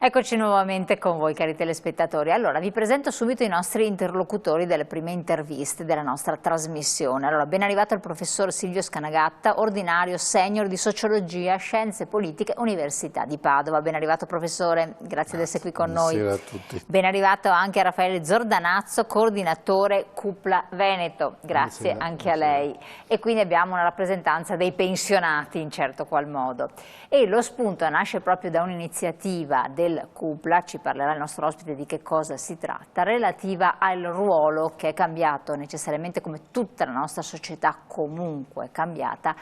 Eccoci nuovamente con voi, cari telespettatori. Allora, vi presento subito i nostri interlocutori delle prime interviste della nostra trasmissione. Allora, ben arrivato il professor Silvio Scanagatta, ordinario senior di Sociologia, Scienze Politiche, Università di Padova. Ben arrivato professore, grazie di essere qui con noi. Buonasera a tutti. Ben arrivato anche a Raffaele Zordanazzo, coordinatore Cupla Veneto. Grazie anche a lei. E quindi abbiamo una rappresentanza dei pensionati in certo qual modo. E lo spunto nasce proprio da un'iniziativa del Cupla, ci parlerà il nostro ospite di che cosa si tratta, relativa al ruolo che è cambiato necessariamente, come tutta la nostra società comunque è cambiata,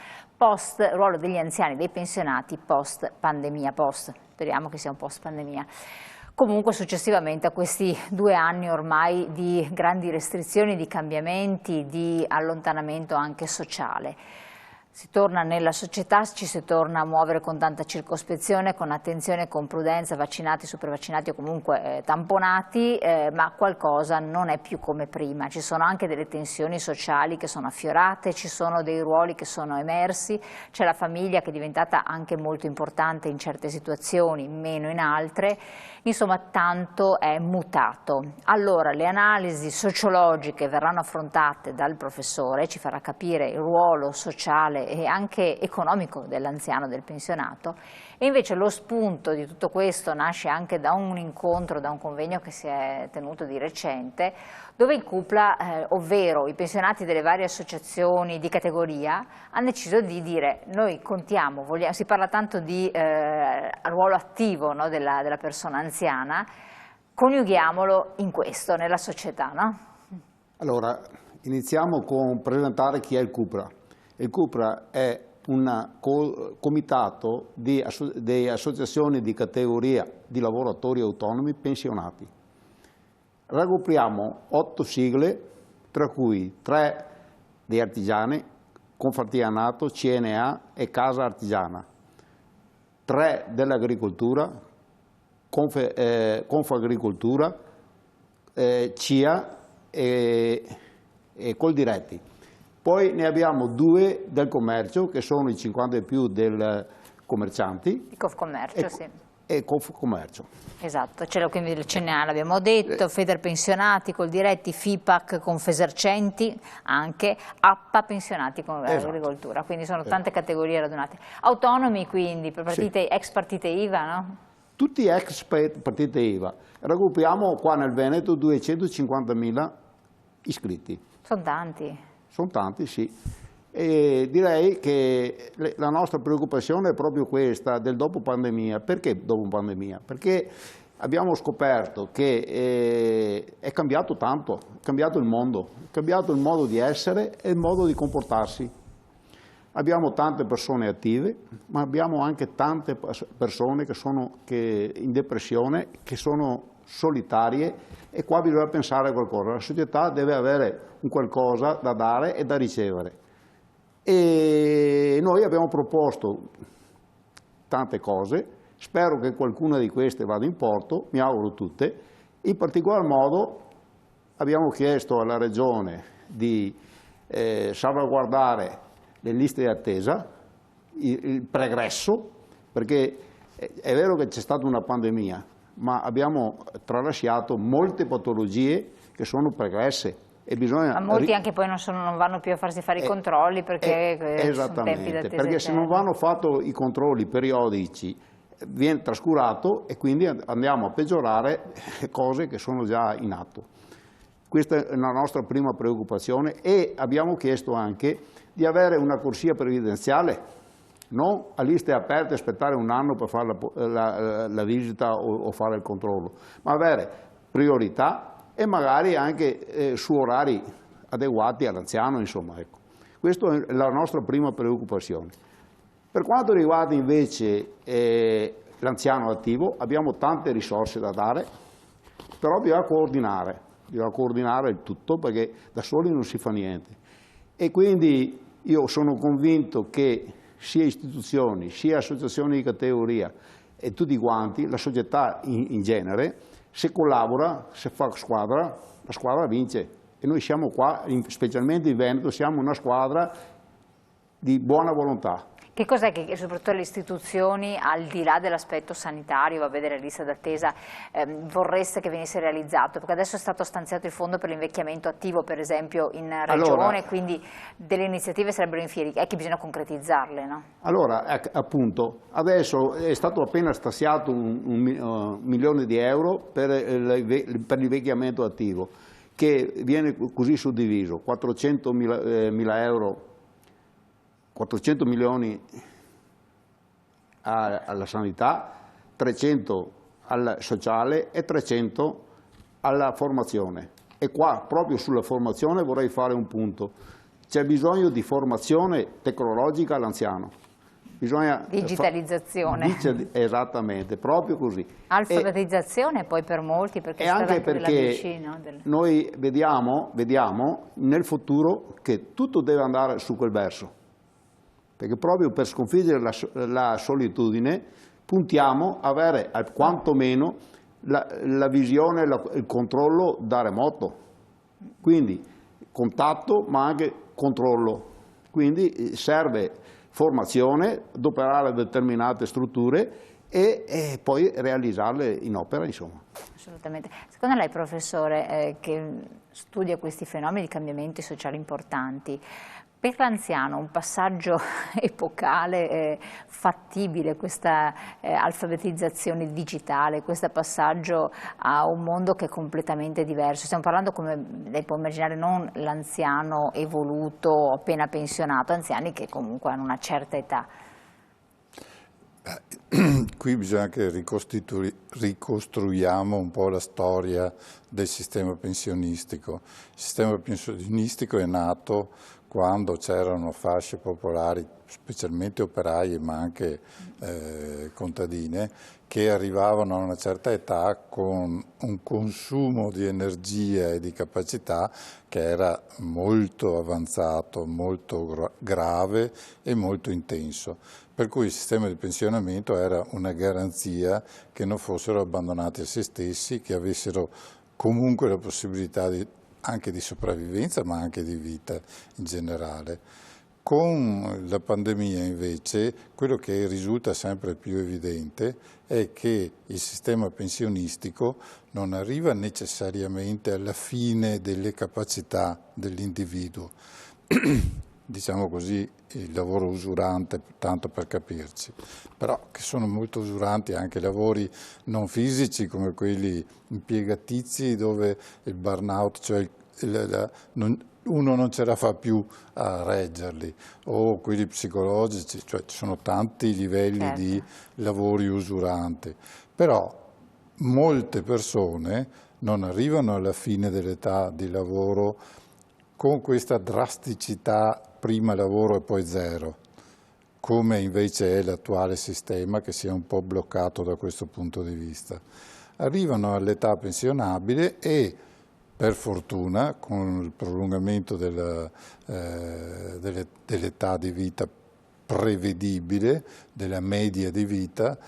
ruolo degli anziani, dei pensionati post pandemia, speriamo che sia un post pandemia. Comunque successivamente a questi 2 anni ormai di grandi restrizioni, di cambiamenti, di allontanamento anche sociale. Si torna nella società, ci si torna a muovere con tanta circospezione, con attenzione, con prudenza, vaccinati, supervaccinati o comunque tamponati, ma qualcosa non è più come prima. Ci sono anche delle tensioni sociali che sono affiorate, ci sono dei ruoli che sono emersi, c'è la famiglia che è diventata anche molto importante in certe situazioni, meno in altre. Insomma, tanto è mutato. Allora, le analisi sociologiche verranno affrontate dal professore, ci farà capire il ruolo sociale e anche economico dell'anziano, del pensionato, e invece lo spunto di tutto questo nasce anche da un incontro, da un convegno che si è tenuto di recente, dove il Cupla, ovvero i pensionati delle varie associazioni di categoria, hanno deciso di dire: noi contiamo, si parla tanto di ruolo attivo, no, della persona anziana, coniughiamolo in questo, nella società, no? Allora, iniziamo con presentare chi è il Cupla. Il Cupla è un comitato di associazioni di categoria di lavoratori autonomi pensionati. Raggruppiamo 8 sigle, tra cui 3 di artigiani, Confartigianato, CNA e Casa Artigiana, 3 dell'agricoltura, Confagricoltura, CIA e Coldiretti. Poi ne abbiamo 2 del commercio, che sono i 50 e più del commercianti. Il Confcommercio, sì. E Confcommercio. Esatto, quindi il CNA l'abbiamo detto, Federpensionati, Coldiretti, FIPAC, Confesercenti, anche APPA pensionati con l'agricoltura, quindi sono tante categorie radunate. Autonomi quindi, partite, ex partite IVA, no? Tutti ex partite IVA. Raggruppiamo qua nel Veneto 250.000 iscritti. Sono tanti. Sono tanti, sì. E direi che la nostra preoccupazione è proprio questa del dopo pandemia. Perché dopo pandemia? Perché abbiamo scoperto che è cambiato tanto, è cambiato il modo di essere e il modo di comportarsi. Abbiamo tante persone attive, ma abbiamo anche tante persone che sono in depressione, che sono solitarie, e qua bisogna pensare a qualcosa. La società deve avere un qualcosa da dare e da ricevere. E noi abbiamo proposto tante cose, spero che qualcuna di queste vada in porto, mi auguro tutte. In particolar modo abbiamo chiesto alla Regione di salvaguardare le liste di attesa, il pregresso, perché è vero che c'è stata una pandemia, ma abbiamo tralasciato molte patologie che sono pregresse. E bisogna... Ma molti anche poi non vanno più a farsi fare i controlli perché sono tempi d'attesa. Perché se non vanno fatti i controlli periodici viene trascurato e quindi andiamo a peggiorare cose che sono già in atto. Questa è la nostra prima preoccupazione, e abbiamo chiesto anche di avere una corsia previdenziale, non a liste aperte aspettare un anno per fare la visita o fare il controllo, ma avere priorità e magari anche su orari adeguati all'anziano, insomma. Ecco. Questa è la nostra prima preoccupazione. Per quanto riguarda invece l'anziano attivo, abbiamo tante risorse da dare, però bisogna coordinare il tutto, perché da soli non si fa niente. E quindi io sono convinto che sia istituzioni, sia associazioni di categoria e tutti quanti, la società in genere, se collabora, se fa squadra, la squadra vince. E noi siamo qua, specialmente in Veneto, siamo una squadra di buona volontà. Che cos'è che soprattutto le istituzioni, al di là dell'aspetto sanitario, va a vedere lista d'attesa, vorreste che venisse realizzato? Perché adesso è stato stanziato il fondo per l'invecchiamento attivo, per esempio, in regione, quindi delle iniziative sarebbero in fieri, è che bisogna concretizzarle, no? Allora, appunto, adesso è stato appena stanziato un milione di euro per l'invecchiamento attivo, che viene così suddiviso: 400 milioni alla sanità, 300 al sociale e 300 alla formazione. E qua, proprio sulla formazione, vorrei fare un punto. C'è bisogno di formazione tecnologica all'anziano. Bisogna digitalizzazione. Esattamente, proprio così. Alfabetizzazione poi per molti, perché e anche perché noi vediamo nel futuro che tutto deve andare su quel verso. Perché proprio per sconfiggere la solitudine puntiamo a avere quantomeno la visione, il controllo da remoto. Quindi contatto ma anche controllo. Quindi serve formazione, adoperare determinate strutture e poi realizzarle in opera, insomma. Assolutamente. Secondo lei, professore, che studia questi fenomeni di cambiamenti sociali importanti, per l'anziano un passaggio epocale, fattibile, questa alfabetizzazione digitale, questo passaggio a un mondo che è completamente diverso? Stiamo parlando, come lei può immaginare, non l'anziano evoluto, appena pensionato, anziani che comunque hanno una certa età. Qui bisogna che ricostruiamo un po' la storia del sistema pensionistico. Il sistema pensionistico è nato quando c'erano fasce popolari, specialmente operaie ma anche contadine, che arrivavano a una certa età con un consumo di energia e di capacità che era molto avanzato, molto grave e molto intenso. Per cui il sistema di pensionamento era una garanzia che non fossero abbandonati a se stessi, che avessero comunque la possibilità anche di sopravvivenza ma anche di vita in generale. Con la pandemia invece quello che risulta sempre più evidente è che il sistema pensionistico non arriva necessariamente alla fine delle capacità dell'individuo. Diciamo così, il lavoro usurante, tanto per capirci, però che sono molto usuranti anche lavori non fisici come quelli impiegatizi dove il burnout, cioè uno non ce la fa più a reggerli, o quelli psicologici, cioè ci sono tanti livelli di lavori usuranti, però molte persone non arrivano alla fine dell'età di lavoro con questa drasticità, prima lavoro e poi zero, come invece è l'attuale sistema che si è un po' bloccato da questo punto di vista. Arrivano all'età pensionabile e per fortuna con il prolungamento dell'età di vita prevedibile, della media di vita,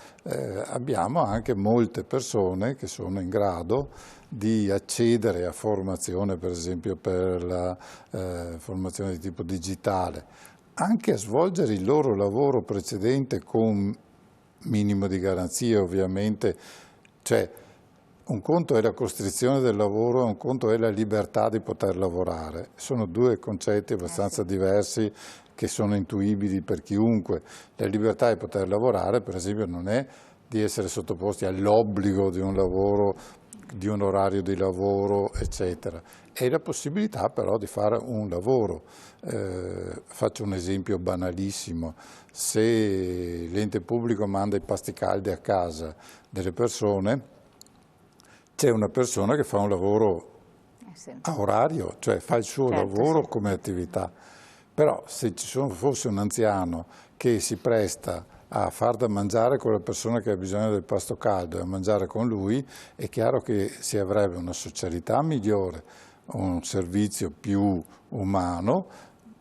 abbiamo anche molte persone che sono in grado di accedere a formazione, per esempio per la formazione di tipo digitale, anche a svolgere il loro lavoro precedente con minimo di garanzie ovviamente, cioè un conto è la costrizione del lavoro, un conto è la libertà di poter lavorare. Sono due concetti abbastanza diversi che sono intuibili per chiunque. La libertà di poter lavorare, per esempio, non è di essere sottoposti all'obbligo di un lavoro, di un orario di lavoro, eccetera. È la possibilità però di fare un lavoro. Faccio un esempio banalissimo. Se l'ente pubblico manda i pasti caldi a casa delle persone, c'è una persona che fa un lavoro a orario, cioè fa il suo lavoro come attività. Però se fosse un anziano che si presta a far da mangiare con la persona che ha bisogno del pasto caldo e a mangiare con lui, è chiaro che si avrebbe una socialità migliore, un servizio più umano,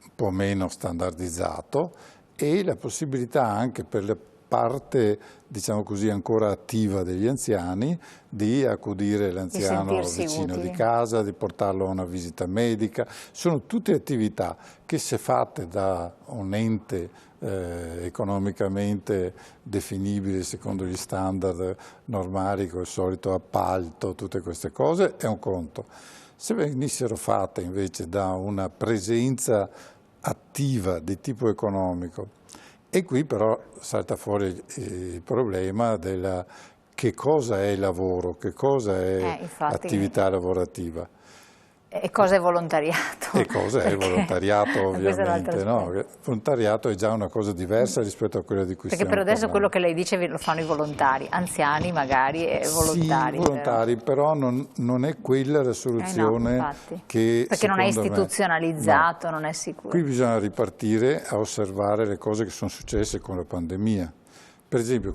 un po' meno standardizzato e la possibilità anche per la parte, diciamo così, ancora attiva degli anziani di accudire l'anziano vicino di casa, di portarlo a una visita medica. Sono tutte attività che, se fatte da un ente economicamente definibili secondo gli standard normali, col solito appalto, tutte queste cose, è un conto. Se venissero fatte invece da una presenza attiva di tipo economico, e qui però salta fuori il problema della che cosa è lavoro, che cosa è attività lavorativa. E cosa è volontariato? E cosa è volontariato, ovviamente. No? Volontariato è già una cosa diversa rispetto a quella di cui stiamo parlando. Perché per adesso quello che lei dice lo fanno i volontari, anziani magari e volontari. Sì, volontari, però non è quella la soluzione che perché non è istituzionalizzato, non è sicuro. Qui bisogna ripartire a osservare le cose che sono successe con la pandemia. Per esempio,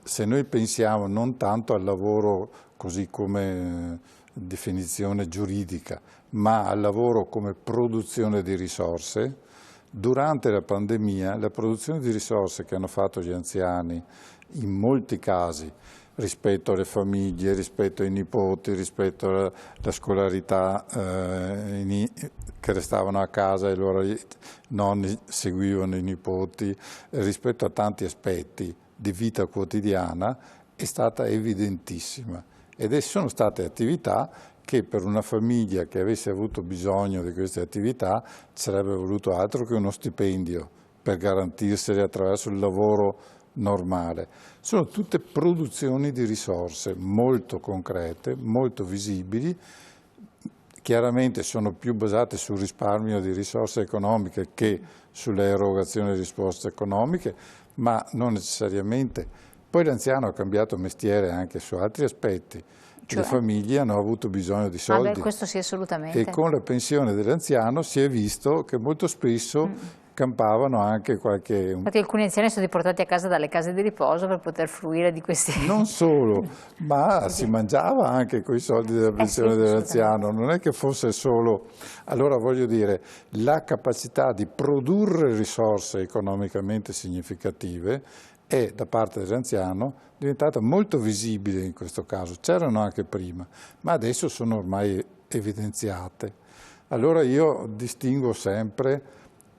se noi pensiamo non tanto al lavoro così come definizione giuridica, ma al lavoro come produzione di risorse, durante la pandemia la produzione di risorse che hanno fatto gli anziani in molti casi rispetto alle famiglie, rispetto ai nipoti, rispetto alla scolarità che restavano a casa e i loro nonni seguivano i nipoti, rispetto a tanti aspetti di vita quotidiana è stata evidentissima. Ed sono state attività che per una famiglia che avesse avuto bisogno di queste attività ci sarebbe voluto altro che uno stipendio per garantirsele attraverso il lavoro normale. Sono tutte produzioni di risorse molto concrete, molto visibili, chiaramente sono più basate sul risparmio di risorse economiche che sulle erogazioni di risposte economiche, ma non necessariamente. Poi l'anziano ha cambiato mestiere anche su altri aspetti. Le famiglie hanno avuto bisogno di soldi. Questo sì, assolutamente. E con la pensione dell'anziano si è visto che molto spesso campavano anche qualche... Infatti alcuni anziani sono riportati a casa dalle case di riposo per poter fruire di questi... Non solo, ma si mangiava anche con i soldi della pensione dell'anziano, non è che fosse solo... Allora voglio dire, la capacità di produrre risorse economicamente significative è da parte dell'anziano diventata molto visibile in questo caso, c'erano anche prima, ma adesso sono ormai evidenziate. Allora io distingo sempre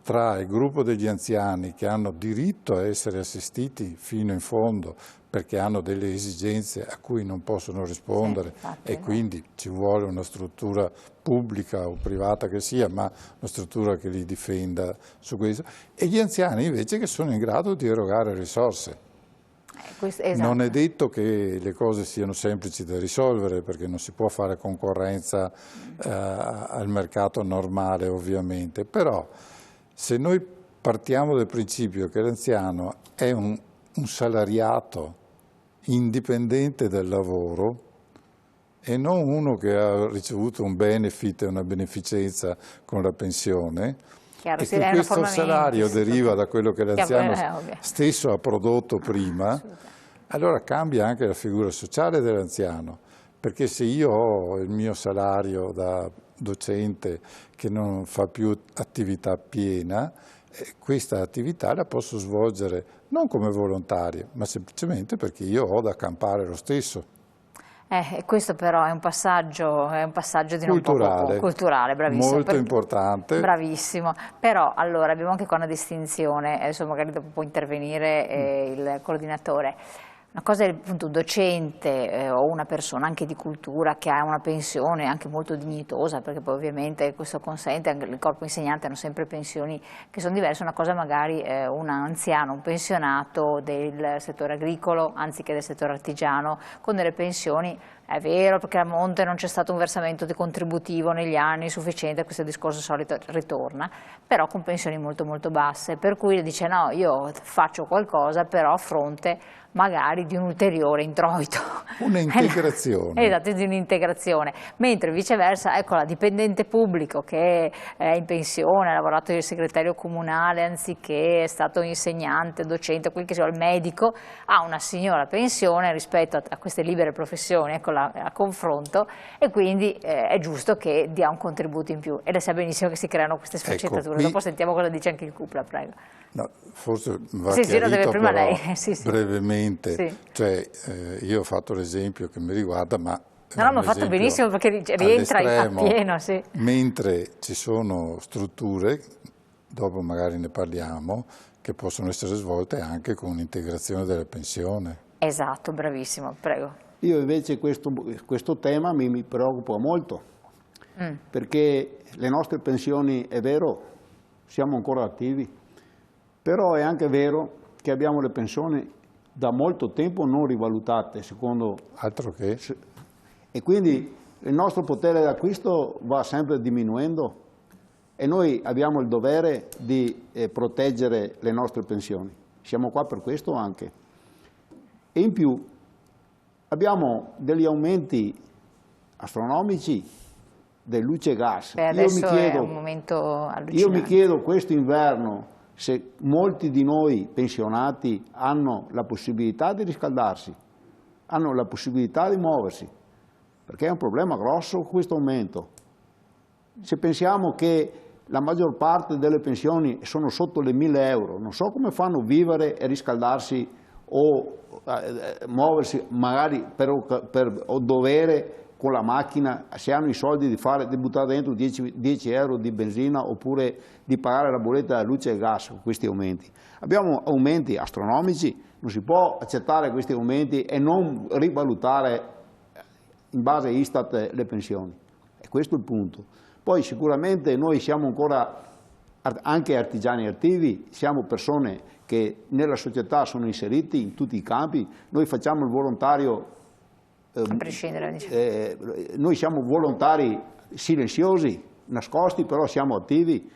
tra il gruppo degli anziani che hanno diritto a essere assistiti fino in fondo perché hanno delle esigenze a cui non possono rispondere e quindi ci vuole una struttura pubblica o privata che sia, ma una struttura che li difenda su questo, e gli anziani invece che sono in grado di erogare risorse. Non è detto che le cose siano semplici da risolvere perché non si può fare concorrenza al mercato normale ovviamente, però se noi partiamo dal principio che l'anziano è un salariato indipendente dal lavoro e non uno che ha ricevuto un benefit e una beneficenza con la pensione, e che questo salario deriva da quello che l'anziano stesso ha prodotto prima, allora cambia anche la figura sociale dell'anziano, perché se io ho il mio salario da docente che non fa più attività piena, questa attività la posso svolgere non come volontario, ma semplicemente perché io ho da campare lo stesso. Questo però è un passaggio di non poco culturale, bravissimo. Molto importante. Bravissimo. Però allora abbiamo anche qua una distinzione, adesso magari dopo può intervenire il coordinatore. Una cosa è appunto un docente o una persona anche di cultura che ha una pensione anche molto dignitosa, perché poi ovviamente questo consente, anche il corpo insegnante hanno sempre pensioni che sono diverse. Una cosa magari un anziano, un pensionato del settore agricolo anziché del settore artigiano con delle pensioni. È vero, perché a monte non c'è stato un versamento di contributivo negli anni sufficiente, questo discorso solito ritorna, però con pensioni molto molto basse, per cui dice no, io faccio qualcosa però a fronte magari di un ulteriore introito. Un'integrazione. Esatto, di un'integrazione, mentre viceversa, ecco, la dipendente pubblico che è in pensione, ha lavorato il segretario comunale anziché è stato insegnante, docente, quel che sia, il medico, ha una signora pensione rispetto a queste libere professioni, ecco a confronto, e quindi è giusto che dia un contributo in più, e lei sa benissimo che si creano queste sfaccettature. Dopo sentiamo cosa dice anche il CUPLA, prego. No, forse va chiarito prima però lei. brevemente, cioè io ho fatto l'esempio che mi riguarda, ma no, ma fatto benissimo perché rientra a pieno. Mentre ci sono strutture, dopo magari ne parliamo, che possono essere svolte anche con un'integrazione della pensione. Esatto, bravissimo, prego. Io invece questo tema mi preoccupa molto, perché le nostre pensioni, è vero, siamo ancora attivi, però è anche vero che abbiamo le pensioni da molto tempo non rivalutate, secondo... Altro che... E quindi il nostro potere d'acquisto va sempre diminuendo e noi abbiamo il dovere di proteggere le nostre pensioni. Siamo qua per questo anche. E in più abbiamo degli aumenti astronomici del luce e gas. Adesso è un momento allucinante. Io mi chiedo quest'inverno se molti di noi pensionati hanno la possibilità di riscaldarsi, hanno la possibilità di muoversi, perché è un problema grosso questo aumento. Se pensiamo che la maggior parte delle pensioni sono sotto le 1.000 euro, non so come fanno a vivere e riscaldarsi o muoversi magari per dovere con la macchina, se hanno i soldi di buttare dentro 10 euro di benzina oppure di pagare la bolletta della luce e gas con questi aumenti. Abbiamo aumenti astronomici, non si può accettare questi aumenti e non rivalutare in base a Istat le pensioni. E questo è il punto. Poi sicuramente noi siamo ancora anche artigiani attivi, siamo persone che nella società sono inseriti in tutti i campi, noi facciamo il volontario, a prescindere, noi siamo volontari silenziosi, nascosti, però siamo attivi,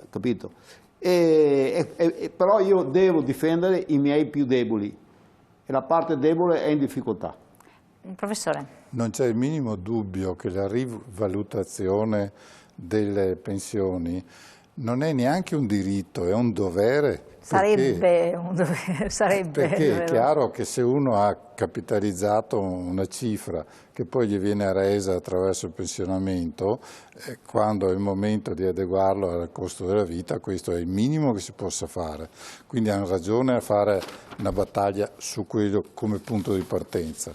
capito? Però io devo difendere i miei più deboli e la parte debole è in difficoltà. Professore. Non c'è il minimo dubbio che la rivalutazione delle pensioni non è neanche un diritto, è un dovere. Sarebbe un dovere, sarebbe. Perché è chiaro che se uno ha capitalizzato una cifra che poi gli viene resa attraverso il pensionamento, quando è il momento di adeguarlo al costo della vita, questo è il minimo che si possa fare. Quindi hanno ragione a fare una battaglia su quello come punto di partenza.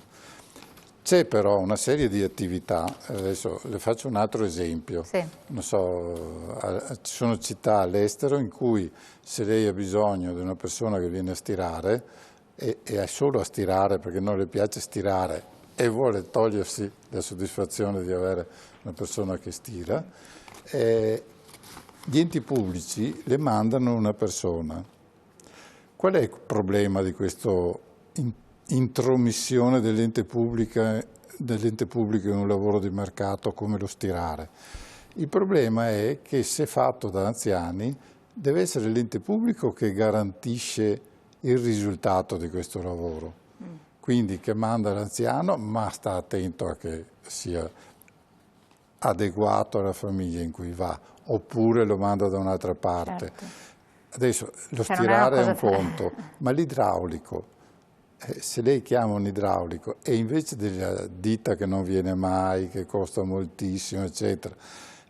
C'è però una serie di attività, adesso le faccio un altro esempio, sì. Non so, ci sono città all'estero in cui se lei ha bisogno di una persona che viene a stirare e è solo a stirare perché non le piace stirare e vuole togliersi la soddisfazione di avere una persona che stira, gli enti pubblici le mandano una persona. Qual è il problema di questo intromissione dell'ente pubblico in un lavoro di mercato come lo stirare? Il problema è che se fatto da anziani deve essere l'ente pubblico che garantisce il risultato di questo lavoro, quindi che manda l'anziano ma sta attento a che sia adeguato alla famiglia in cui va, oppure lo manda da un'altra parte. Certo. Adesso lo stirare è un conto, ma l'idraulico, se lei chiama un idraulico e invece della ditta che non viene mai, che costa moltissimo, eccetera,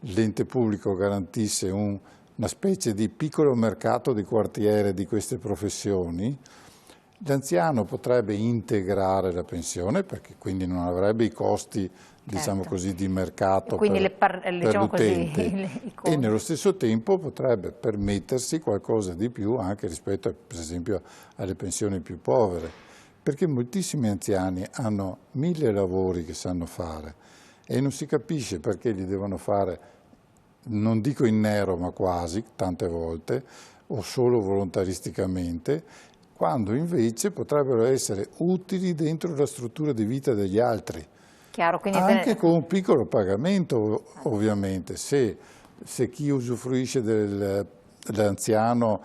l'ente pubblico garantisse una specie di piccolo mercato di quartiere di queste professioni, l'anziano potrebbe integrare la pensione perché quindi non avrebbe i costi, diciamo così, di mercato per l'utente e nello stesso tempo potrebbe permettersi qualcosa di più anche rispetto, per esempio, alle pensioni più povere. Perché moltissimi anziani hanno 1000 lavori che sanno fare e non si capisce perché li devono fare, non dico in nero ma quasi, tante volte, o solo volontaristicamente, quando invece potrebbero essere utili dentro la struttura di vita degli altri. Chiaro, quindi anche con un piccolo pagamento, ovviamente. Se chi usufruisce dell'anziano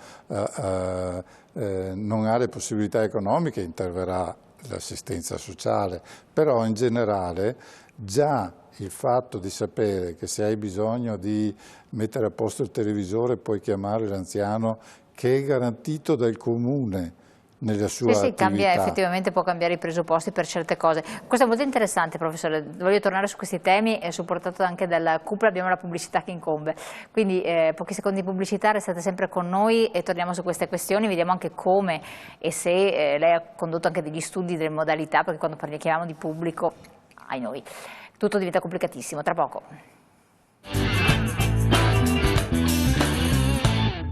non ha le possibilità economiche, interverrà l'assistenza sociale, però in generale già il fatto di sapere che se hai bisogno di mettere a posto il televisore puoi chiamare l'anziano che è garantito dal comune nella sua attività. Effettivamente può cambiare i presupposti per certe cose. Questo è molto interessante, professore. Voglio tornare su questi temi, supportato anche dalla cupola, abbiamo la pubblicità che incombe. Quindi pochi secondi di pubblicità, restate sempre con noi e torniamo su queste questioni, vediamo anche come e se lei ha condotto anche degli studi delle modalità, perché quando parliamo di pubblico, ai noi, tutto diventa complicatissimo. Tra poco.